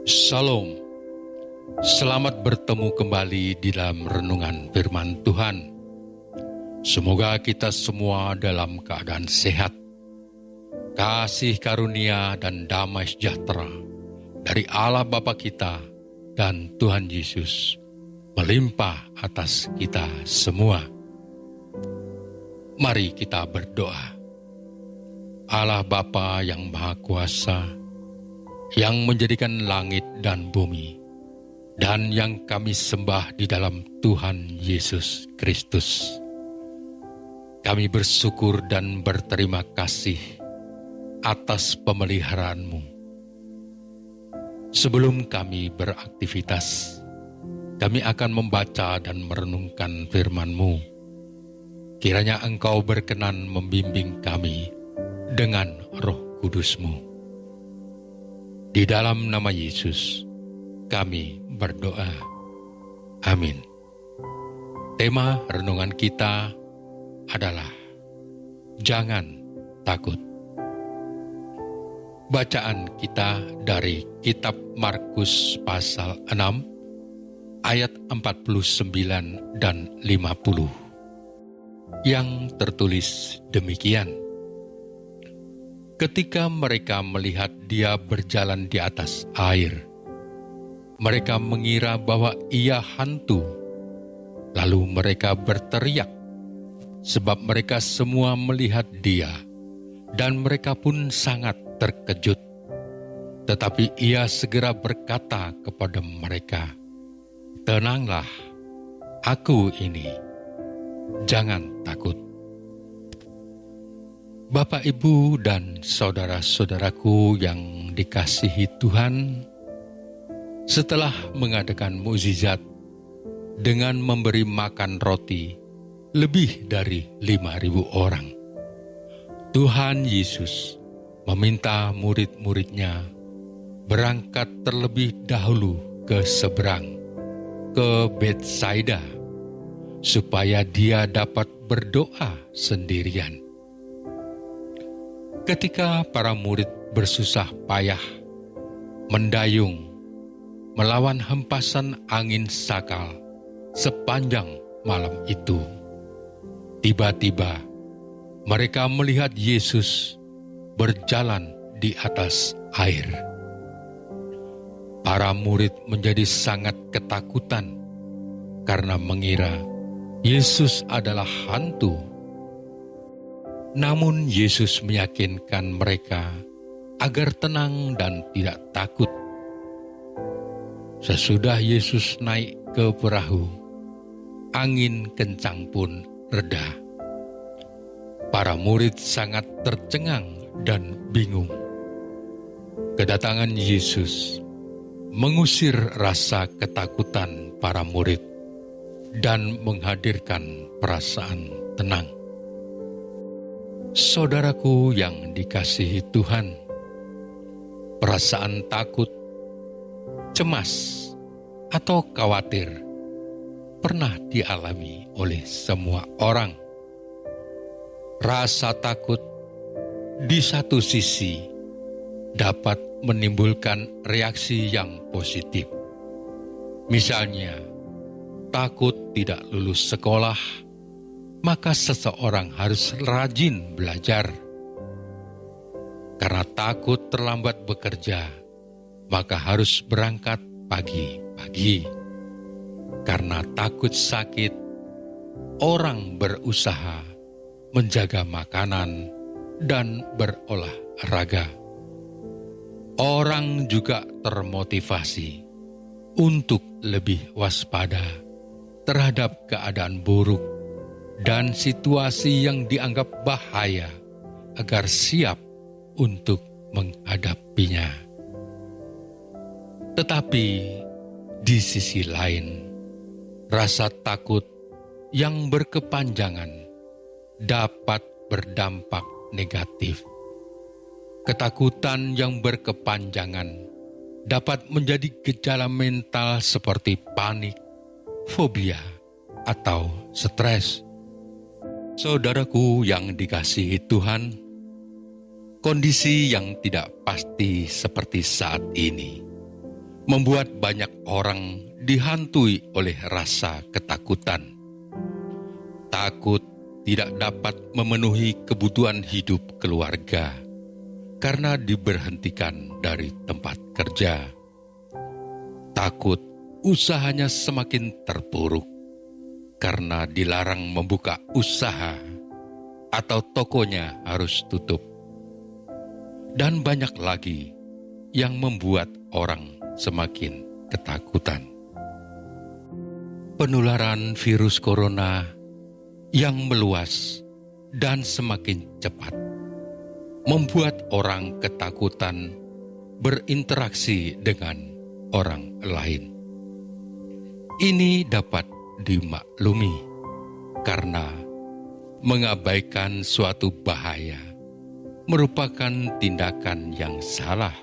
Shalom, selamat bertemu kembali di dalam renungan firman Tuhan. Semoga kita semua dalam keadaan sehat, kasih karunia dan damai sejahtera dari Allah Bapa kita dan Tuhan Yesus melimpah atas kita semua. Mari kita berdoa. Allah Bapa yang Maha Kuasa, yang menjadikan langit dan bumi, dan yang kami sembah di dalam Tuhan Yesus Kristus. Kami bersyukur dan berterima kasih atas pemeliharaan-Mu. Sebelum kami beraktivitas, kami akan membaca dan merenungkan firman-Mu. Kiranya Engkau berkenan membimbing kami dengan Roh Kudus-Mu. Di dalam nama Yesus, kami berdoa. Amin. Tema renungan kita adalah Jangan Takut. Bacaan kita dari kitab Markus pasal 6, ayat 49 dan 50, yang tertulis demikian. Ketika mereka melihat dia berjalan di atas air, mereka mengira bahwa ia hantu. Lalu mereka berteriak, sebab mereka semua melihat dia, dan mereka pun sangat terkejut. Tetapi ia segera berkata kepada mereka, "Tenanglah, aku ini, jangan takut." Bapak, Ibu, dan saudara-saudaraku yang dikasihi Tuhan, setelah mengadakan mukjizat dengan memberi makan roti lebih dari 5.000 orang, Tuhan Yesus meminta murid-muridnya berangkat terlebih dahulu ke seberang, ke Betsaida, supaya dia dapat berdoa sendirian. Ketika para murid bersusah payah mendayung melawan hempasan angin sakal sepanjang malam itu, tiba-tiba mereka melihat Yesus berjalan di atas air. Para murid menjadi sangat ketakutan karena mengira Yesus adalah hantu. Namun Yesus meyakinkan mereka agar tenang dan tidak takut. Sesudah Yesus naik ke perahu, angin kencang pun reda. Para murid sangat tercengang dan bingung. Kedatangan Yesus mengusir rasa ketakutan para murid dan menghadirkan perasaan tenang. Saudaraku yang dikasihi Tuhan, perasaan takut, cemas, atau khawatir pernah dialami oleh semua orang. Rasa takut di satu sisi dapat menimbulkan reaksi yang positif. Misalnya, takut tidak lulus sekolah, maka seseorang harus rajin belajar. Karena takut terlambat bekerja, maka harus berangkat pagi-pagi. Karena takut sakit, orang berusaha menjaga makanan dan berolahraga. Orang juga termotivasi untuk lebih waspada terhadap keadaan buruk dan situasi yang dianggap bahaya agar siap untuk menghadapinya. Tetapi di sisi lain, rasa takut yang berkepanjangan dapat berdampak negatif. Ketakutan yang berkepanjangan dapat menjadi gejala mental seperti panik, fobia, atau stres. Saudaraku yang dikasihi Tuhan, kondisi yang tidak pasti seperti saat ini membuat banyak orang dihantui oleh rasa ketakutan. Takut tidak dapat memenuhi kebutuhan hidup keluarga karena diberhentikan dari tempat kerja. Takut usahanya semakin terpuruk karena dilarang membuka usaha atau tokonya harus tutup. Dan banyak lagi yang membuat orang semakin ketakutan. Penularan virus corona yang meluas dan semakin cepat membuat orang ketakutan berinteraksi dengan orang lain. Ini dapat dimaklumi karena mengabaikan suatu bahaya merupakan tindakan yang salah.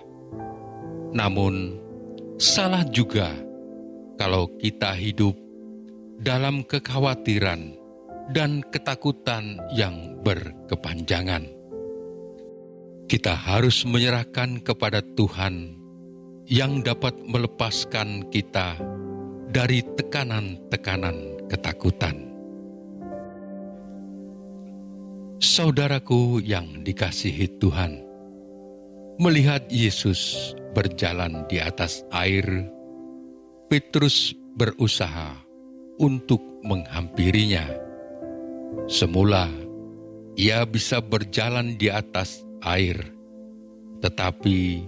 Namun, salah juga kalau kita hidup dalam kekhawatiran dan ketakutan yang berkepanjangan. Kita harus menyerahkan kepada Tuhan yang dapat melepaskan kita dari tekanan-tekanan ketakutan. Saudaraku yang dikasihi Tuhan, melihat Yesus berjalan di atas air, Petrus berusaha untuk menghampirinya. Semula, ia bisa berjalan di atas air, tetapi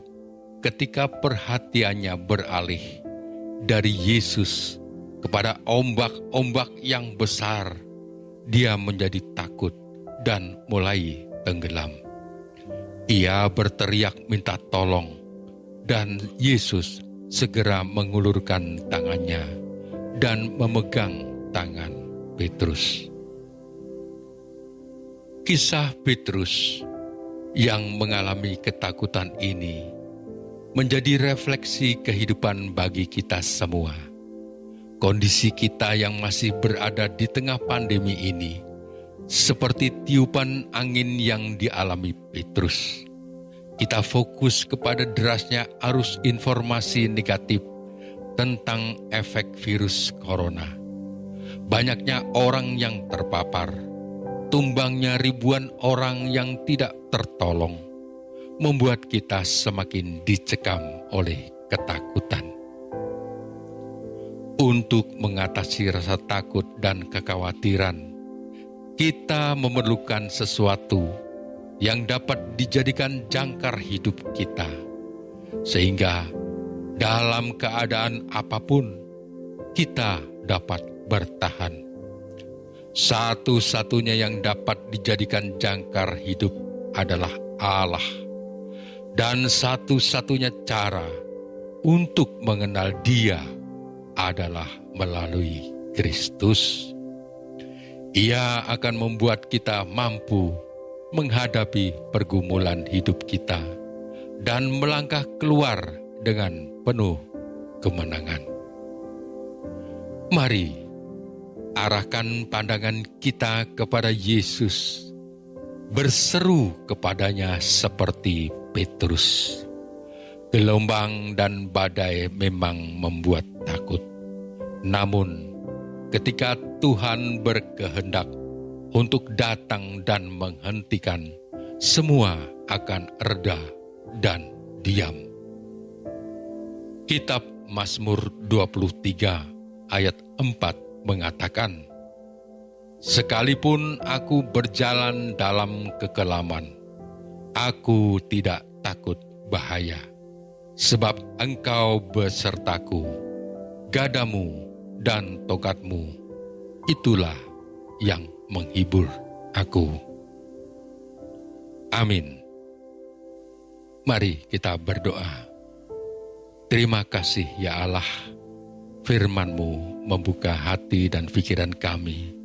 ketika perhatiannya beralih dari Yesus kepada ombak-ombak yang besar, dia menjadi takut dan mulai tenggelam. Ia berteriak minta tolong, dan Yesus segera mengulurkan tangannya dan memegang tangan Petrus. Kisah Petrus yang mengalami ketakutan ini menjadi refleksi kehidupan bagi kita semua. Kondisi kita yang masih berada di tengah pandemi ini seperti tiupan angin yang dialami Petrus. Kita fokus kepada derasnya arus informasi negatif tentang efek virus corona. Banyaknya orang yang terpapar, tumbangnya ribuan orang yang tidak tertolong, membuat kita semakin dicekam oleh ketakutan. Untuk mengatasi rasa takut dan kekhawatiran, kita memerlukan sesuatu yang dapat dijadikan jangkar hidup kita, sehingga dalam keadaan apapun kita dapat bertahan. Satu-satunya yang dapat dijadikan jangkar hidup adalah Allah, dan satu-satunya cara untuk mengenal Dia adalah melalui Kristus. Ia akan membuat kita mampu menghadapi pergumulan hidup kita dan melangkah keluar dengan penuh kemenangan. Mari arahkan pandangan kita kepada Yesus, berseru kepadanya seperti Petrus. Gelombang dan badai memang membuat takut, namun ketika Tuhan berkehendak untuk datang dan menghentikan, semua akan reda dan diam. Kitab Mazmur 23 ayat 4 mengatakan, "Sekalipun aku berjalan dalam kekelaman, aku tidak takut bahaya, sebab Engkau besertaku, gadamu dan tongkatmu, itulah yang menghibur aku." Amin. Mari kita berdoa. Terima kasih ya Allah, firman-Mu membuka hati dan pikiran kami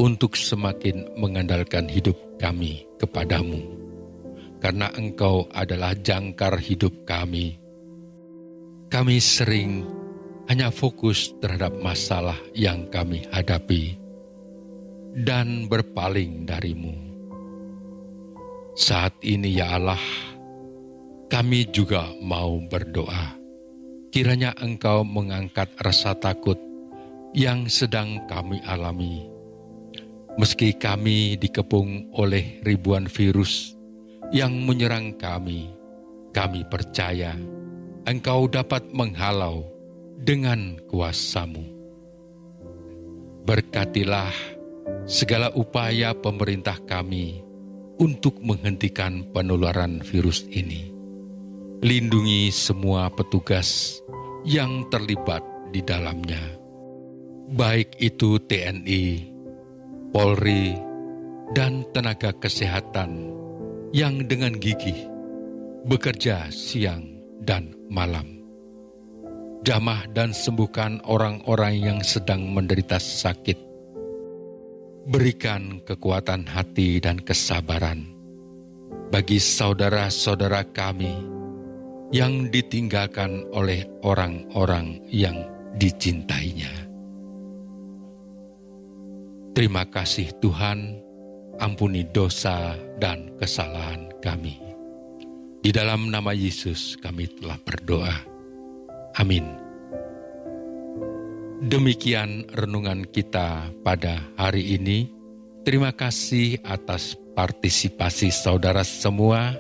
untuk semakin mengandalkan hidup kami kepadamu. Karena Engkau adalah jangkar hidup kami. Kami sering hanya fokus terhadap masalah yang kami hadapi dan berpaling dari-Mu. Saat ini ya Allah, kami juga mau berdoa. kiranya Engkau mengangkat rasa takut yang sedang kami alami. Meski kami dikepung oleh ribuan virus yang menyerang kami percaya Engkau dapat menghalau dengan kuasa-Mu. Berkatilah segala upaya pemerintah kami untuk menghentikan penularan virus ini. Lindungi semua petugas yang terlibat di dalamnya, baik itu TNI, Polri, dan tenaga kesehatan yang dengan gigih bekerja siang dan malam. Jamah dan sembuhkan orang-orang yang sedang menderita sakit. Berikan kekuatan hati dan kesabaran bagi saudara-saudara kami yang ditinggalkan oleh orang-orang yang dicintainya. Terima kasih Tuhan, ampuni dosa dan kesalahan kami. Di dalam nama Yesus kami telah berdoa. Amin. Demikian renungan kita pada hari ini. Terima kasih atas partisipasi saudara semua.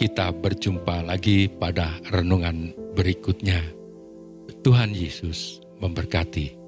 Kita berjumpa lagi pada renungan berikutnya. Tuhan Yesus memberkati.